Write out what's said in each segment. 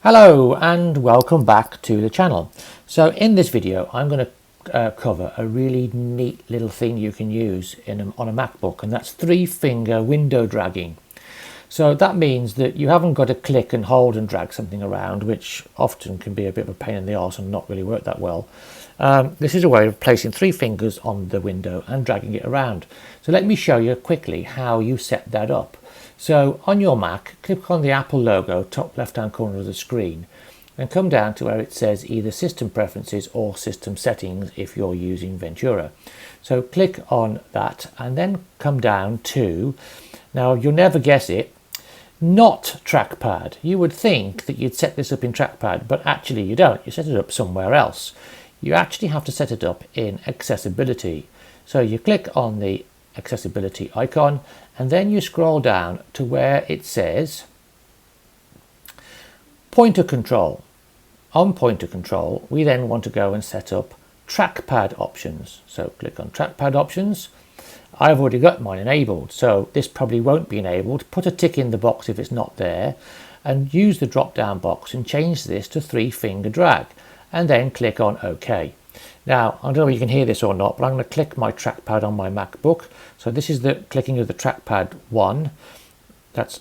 Hello and welcome back to the channel. So in this video I'm going to cover a really neat little thing you can use on a MacBook, and that's three-finger window dragging. So that means that you haven't got to click and hold and drag something around, which often can be a bit of a pain in the arse and not really work that well. This is a way of placing three fingers on the window and dragging it around. So let me show you quickly how you set that up. So on your Mac, click on the Apple logo, top left hand corner of the screen, and come down to where it says either System Preferences or System Settings if you're using Ventura. So click on that and then come down to, now you'll never guess it, not Trackpad. You would think that you'd set this up in Trackpad, but actually you don't. You set it up somewhere else. You actually have to set it up in Accessibility. So you click on the Accessibility icon and then you scroll down to where it says Pointer Control. On Pointer Control, we then want to go and set up Trackpad options. So click on Trackpad options. I've already got mine enabled, so this probably won't be enabled. Put a tick in the box if it's not there and use the drop down box and change this to three-finger drag and then click on OK. Now, I don't know if you can hear this or not, but I'm going to click my trackpad on my MacBook. So this is the clicking of the trackpad 1. That's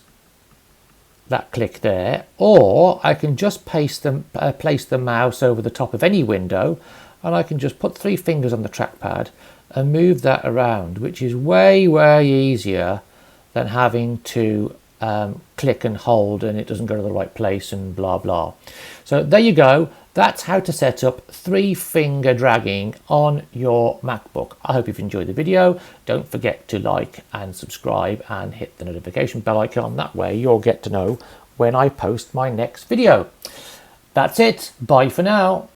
that click there. Or I can just place the mouse over the top of any window, and I can just put three fingers on the trackpad and move that around, which is way easier than having to click and hold and it doesn't go to the right place and blah blah. So there you go. That's how to set up three-finger dragging on your MacBook. I hope you've enjoyed the video. Don't forget to like and subscribe and hit the notification bell icon. That way you'll get to know when I post my next video. That's it. Bye for now.